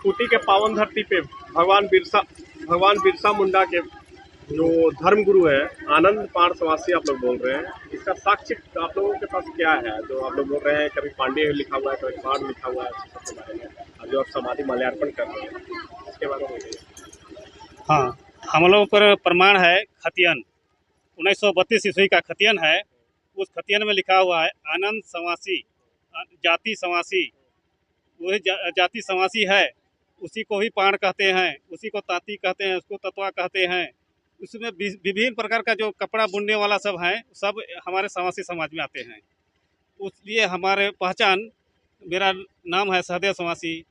खूंटी के पावन धरती पे भगवान बिरसा मुंडा के जो धर्म गुरु है आनंद पाण समासी आप लोग बोल रहे हैं, इसका साक्ष्य आप लोगों के पास क्या है? जो आप लोग बोल रहे हैं कभी पांडे लिखा हुआ है, कभी पाण लिखा हुआ है, सबके बारे में अब जो आप समाधि माल्यार्पण कर रहे हैं इसके बारे में बताइए। हाँ, हम लोगों पर प्रमाण है खतियन 1932 ईस्वी का खतियन है। उस खतियन में लिखा हुआ है आनंद समासी जाति समासी। वही जाति समासी है, उसी को ही पाण कहते हैं, उसी को तांती कहते हैं, उसको ततवा कहते हैं। उसमें विभिन्न प्रकार का जो कपड़ा बुनने वाला सब है, सब हमारे समासी समाज में आते हैं। उसलिए हमारे पहचान, मेरा नाम है सहदेव समासी,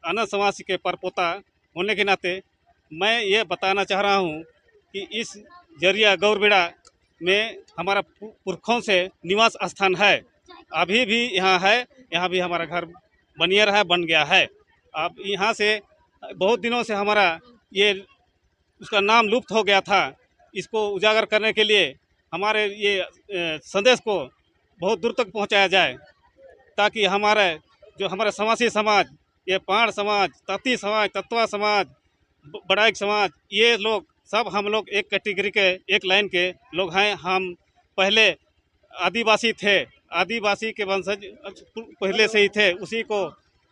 आनंद समासी के परपोता होने के नाते मैं ये बताना चाह रहा हूँ कि इस जरिया गौरबेड़ा में हमारा पुरखों से निवास स्थान है, अभी भी यहाँ है। यहाँ भी हमारा घर बनिया रहा, बन गया है। अब यहाँ से बहुत दिनों से हमारा ये उसका नाम लुप्त हो गया था। इसको उजागर करने के लिए हमारे ये संदेश को बहुत दूर तक पहुँचाया जाए, ताकि हमारे समासी समाज, ये पाण समाज, तांती समाज, तत्वा समाज, बड़ाइक समाज, ये लोग सब हम लोग एक कैटेगरी के, एक लाइन के लोग हैं। हम पहले आदिवासी थे, आदिवासी के वंशज पहले से ही थे, उसी को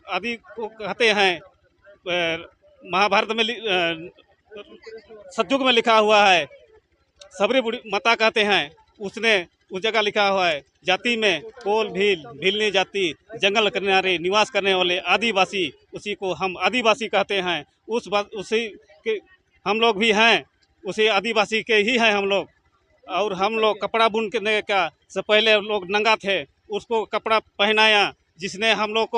आदि को कहते हैं। महाभारत में सतयुग में लिखा हुआ है, सबरी बुढ़ी माता कहते हैं, उसने उस जगह लिखा हुआ है जाति में कोल भील भीलनी जाति, जंगल किनारे निवास करने वाले आदिवासी, उसी को हम आदिवासी कहते हैं। उसी के हम लोग भी हैं, उसी आदिवासी के ही हैं हम लोग। और हम लोग कपड़ा बुनने का से पहले लोग नंगा थे, उसको कपड़ा पहनाया। जिसने हम लोग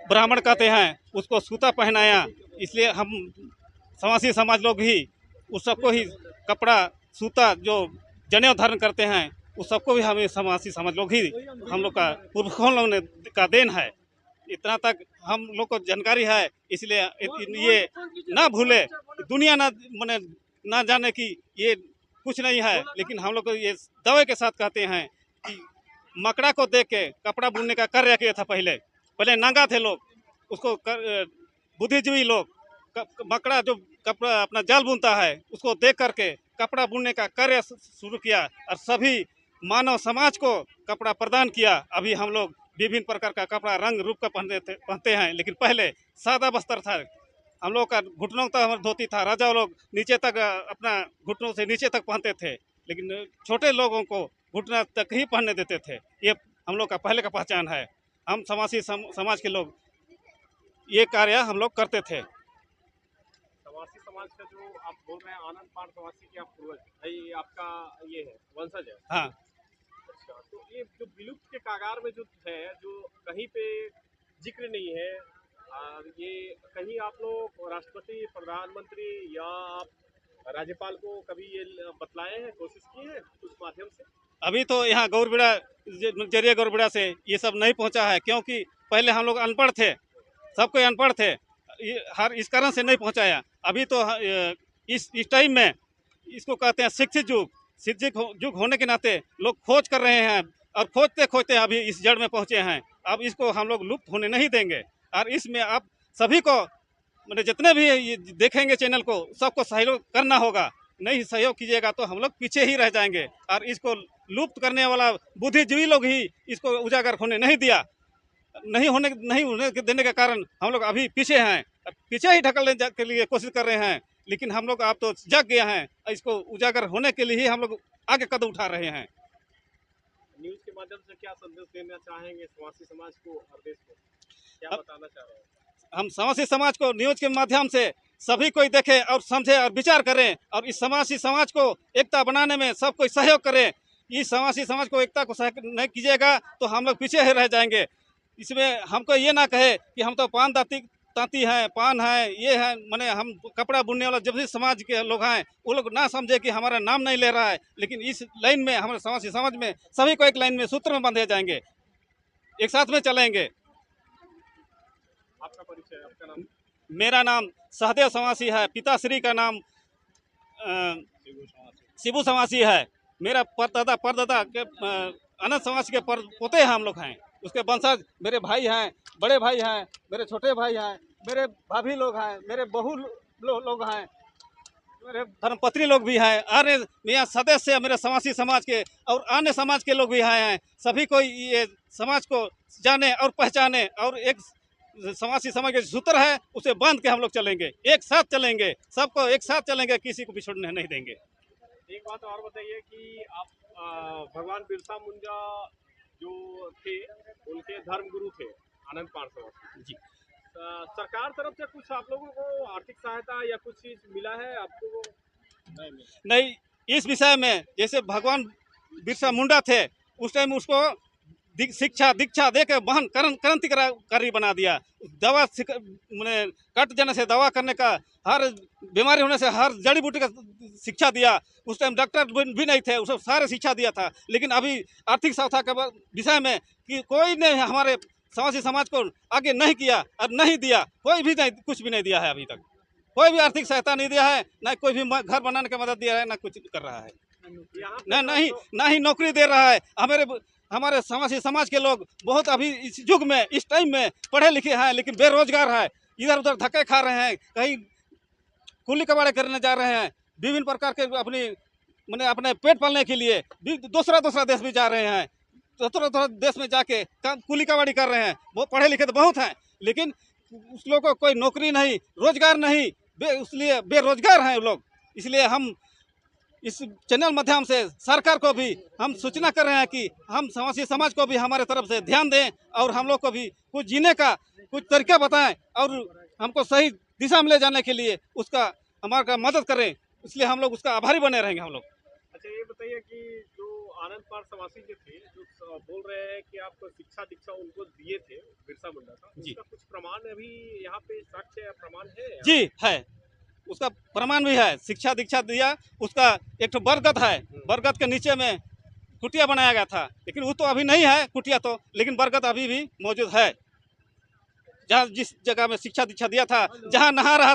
ब्राह्मण कहते हैं, उसको सूता पहनाया। इसलिए हम समासी समाज लोग ही उस सबको ही कपड़ा सूता जो जनेऊ धारण करते हैं, उस सबको भी हमें समासी समाज लोग ही हम लोग का पुरखों लोग ने का देन है। इतना तक हम लोग को जानकारी है, इसलिए ये ना भूले, दुनिया ना जाने कि ये कुछ नहीं है। लेकिन हम लोग को ये दावे के साथ कहते हैं कि मकड़ा को देख के कपड़ा बुनने का कार्य किया था। पहले नांगा थे लोग, उसको बुद्धिजीवी लोग मकड़ा जो कपड़ा अपना जाल बुनता है, उसको देख करके कपड़ा बुनने का कार्य शुरू किया और सभी मानव समाज को कपड़ा प्रदान किया। अभी हम लोग विभिन्न प्रकार का कपड़ा रंग रूप का पहनते हैं, लेकिन पहले सादा वस्त्र था। हम लोग का घुटनों तक धोती था, राजा लोग नीचे तक अपना घुटनों से नीचे तक पहनते थे, लेकिन छोटे लोगों को घुटना तक ही पहनने देते थे। ये हम लोग का पहले का पहचान है। हम समासी समाज के लोग ये कार्य हम लोग करते थे। समासी समाज का जो आप बोल रहे हैं आनंद पाण समासी के आप पूर्वज, ये आपका ये है वंशज है? हाँ। अच्छा, तो ये जो विलुप्त के कागार में जो है, जो कहीं पे जिक्र नहीं है, और ये कहीं आप लोग राष्ट्रपति, प्रधानमंत्री या आप राज्यपाल को कभी ये बतलाए हैं, कोशिश की है उस माध्यम से? अभी तो यहाँ गौरबेड़ा जरिए गौरबेड़ा से ये सब नहीं पहुँचा है, क्योंकि पहले हम लोग अनपढ़ थे, सब कोई अनपढ़ थे, हर इस कारण से नहीं पहुँचाया। अभी तो इस टाइम में इसको कहते हैं शिक्षित युग होने के नाते लोग खोज कर रहे हैं, और खोजते खोजते अभी इस जड़ में पहुँचे हैं। अब इसको हम लोग लुप्त होने नहीं देंगे, और इसमें आप सभी को मतलब जितने भी ये देखेंगे चैनल को, सबको सहयोग करना होगा। नहीं सहयोग कीजिएगा तो हम लोग पीछे ही रह जाएंगे, और इसको लुप्त करने वाला बुद्धिजीवी लोग ही इसको उजागर होने नहीं दिया। नहीं होने देने के कारण हम लोग अभी पीछे हैं, पीछे ही ढकलने के लिए कोशिश कर रहे हैं। लेकिन हम लोग आप तो जग गए हैं, इसको उजागर होने के लिए ही हम लोग आगे कदम उठा रहे हैं। न्यूज़ के माध्यम से क्या संदेश देना चाहेंगे समासी समाज को और देश को, क्या बताना चाह रहे हैं? हम समासी समाज को न्यूज़ के माध्यम से सभी कोई देखे और समझे और विचार करें, और इस समासी समाज को एकता बनाने में सब कोई सहयोग करें। इस समासी समाज को एकता को सहयोग नहीं कीजिएगा तो हम लोग पीछे ही रह जाएंगे। इसमें हमको ये ना कहे कि हम तो पान तांती हैं, पान है, ये है, माने हम कपड़ा बुनने वाला जब भी समाज के लोग हैं, वो लोग ना समझे कि हमारा नाम नहीं ले रहा है। लेकिन इस लाइन में हमारे समासी समाज में सभी को एक लाइन में सूत्र में बांधे जाएंगे, एक साथ में चलेंगे। आपका परिचय, आपका नाम? मेरा नाम सहदेव समासी है, पिताश्री का नाम शिबू समासी है। मेरा परदादा के आनंद समाज के पोते हम लोग हैं। उसके वंशज मेरे भाई हैं, बड़े भाई हैं, मेरे छोटे भाई हैं, मेरे भाभी लोग हैं, मेरे बहू लोग हैं, मेरे धर्मपत्नी लोग भी हैं, अन्य यहाँ सदस्य मेरे समासी समाज के और अन्य समाज के लोग भी आए हैं। सभी को ये समाज को जाने और पहचाने और एक समासी समाज के सूत्र है उसे बांध के हम लोग चलेंगे, एक साथ चलेंगे, सबको एक साथ चलेंगे, किसी को पिछड़ने नहीं देंगे। एक बात और बताइए कि आप भगवान बिरसा मुंडा जो थे उनके धर्म गुरु थे आनंद पार्थ जी सरकार तरफ से कुछ आप लोगों को आर्थिक सहायता या कुछ चीज मिला है आपको? नहीं मिला। नहीं, इस विषय में जैसे भगवान बिरसा मुंडा थे उस टाइम उसको शिक्षा दीक्षा दे के महान क्रांतिकारी बना दिया। दवा मैंने कट जाने से दवा करने का, हर बीमारी होने से हर जड़ी बूटी का शिक्षा दिया। उस टाइम डॉक्टर भी नहीं थे, उसको सारे शिक्षा दिया था। लेकिन अभी आर्थिक सहायता के विषय में कि कोई ने हमारे समाजी समाज को आगे नहीं किया और नहीं दिया, कोई भी नहीं, कुछ भी नहीं दिया है अभी तक। कोई भी आर्थिक सहायता नहीं दिया है, ना कोई भी घर बनाने की मदद दिया है, ना कुछ कर रहा है, ना ही नौकरी दे रहा है। हमारे समाजी समाज के लोग बहुत अभी इस युग में, इस टाइम में पढ़े लिखे हैं लेकिन बेरोजगार है, इधर उधर धक्के खा रहे हैं, कहीं कुली कबाड़े करने जा रहे हैं, विभिन्न प्रकार के अपने पेट पालने के लिए दूसरा देश भी जा रहे हैं, दूसरा देश में जाके कुली कबाड़ी कर रहे हैं। वो पढ़े लिखे तो बहुत हैं लेकिन उस लोगों को कोई नौकरी नहीं, रोजगार नहीं, इसलिए बेरोजगार हैं लोग। इसलिए हम इस चैनल माध्यम से सरकार को भी हम सूचना कर रहे हैं कि हम समाजी समाज को भी हमारे तरफ से ध्यान दें और हम लोग को भी कुछ जीने का कुछ तरीका बताएं और हमको सही दिशा में ले जाने के लिए उसका हमारा मदद करें। इसलिए हम लोग उसका आभारी बने रहेंगे हम लोग। अच्छा, ये बताइए कि जो आनंद पार्थ समासी जो थे, जो बोल रहे हैं कि आप शिक्षा दीक्षा उनको दिए थे बिरसा मुंडा का, उसका कुछ प्रमाण अभी यहाँ पे साक्ष्य या प्रमाण है? जी है, उसका प्रमाण भी है। शिक्षा दीक्षा दिया, उसका एक तो बरगद है, बरगद के नीचे में कुटिया बनाया गया था, लेकिन वो तो अभी नहीं है कुटिया तो, लेकिन बरगद अभी भी मौजूद है। जहाँ जिस जगह में शिक्षा दीक्षा दिया था, जहाँ नहा रहा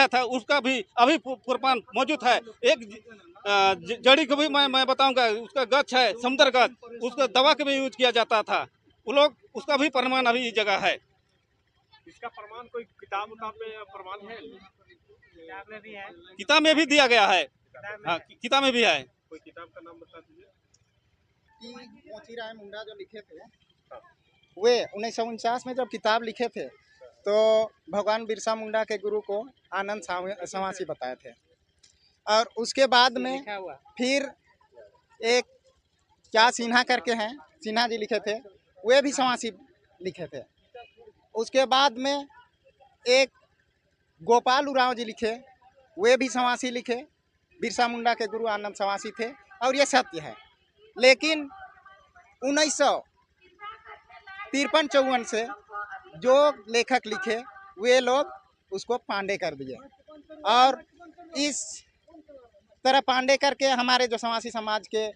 था उसका भी अभी प्रमाण मौजूद है। एक जड़ी को भी मैं बताऊंगा, उसका गछ है समुद्र गछ, उसका दवा के भी यूज किया जाता था। वो लोग उसका भी प्रमाण अभी इस जगह है। इसका प्रमाण कोई किताब में प्रमाण है? किताब में भी है, किताब में भी दिया गया है। हाँ, किताब में भी है। कोई किताब का नाम बता दीजिए। मोचीराम मुंडा जो लिखे थे, वे 1949 में जब किताब लिखे थे तो भगवान बिरसा मुंडा के गुरु को आनंद समासी बताए थे। और उसके बाद में फिर एक क्या सिन्हा करके हैं, सिन्हा जी लिखे थे, वे भी समासी लिखे थे। उसके बाद में एक गोपाल उरांव जी लिखे, वे भी समासी लिखे। बिरसा मुंडा के गुरु आनंद समासी थे और ये सत्य है। लेकिन 1953-54 से जो लेखक लिखे वे लोग उसको पांडे कर दिए और इस तरह पांडे करके हमारे जो समासी समाज के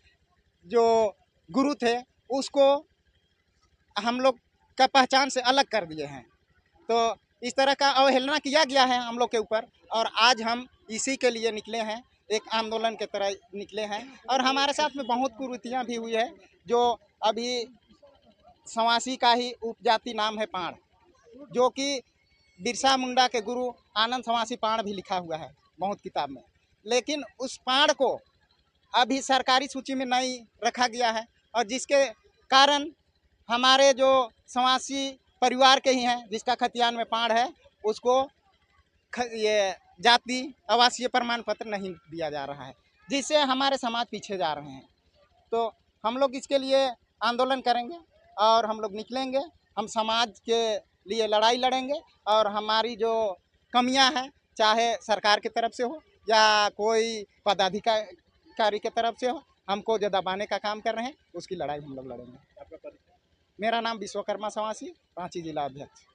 जो गुरु थे उसको हम लोग का पहचान से अलग कर दिए हैं। तो इस तरह का अवहेलना किया गया है हम लोग के ऊपर और आज हम इसी के लिए निकले हैं, एक आंदोलन के तरह निकले हैं। और हमारे साथ में बहुत कुरीतियाँ भी हुई है। जो अभी समासी का ही उपजाति नाम है पाण, जो कि बिरसा मुंडा के गुरु आनंद समासी पाण भी लिखा हुआ है बहुत किताब में, लेकिन उस पाण को अभी सरकारी सूची में नहीं रखा गया है और जिसके कारण हमारे जो समासी परिवार के ही हैं जिसका खतियान में पाण है उसको ये जाति आवासीय प्रमाण पत्र नहीं दिया जा रहा है, जिससे हमारे समाज पीछे जा रहे हैं। तो हम लोग इसके लिए आंदोलन करेंगे और हम लोग निकलेंगे, हम समाज के लिए लड़ाई लड़ेंगे और हमारी जो कमियां हैं चाहे सरकार की तरफ से हो या कोई पदाधिकारी की तरफ से हो, हमको जो दबाने का काम कर रहे हैं उसकी लड़ाई हम लोग लड़ेंगे। मेरा नाम विश्वकर्मा समासी, रांची जिला अध्यक्ष।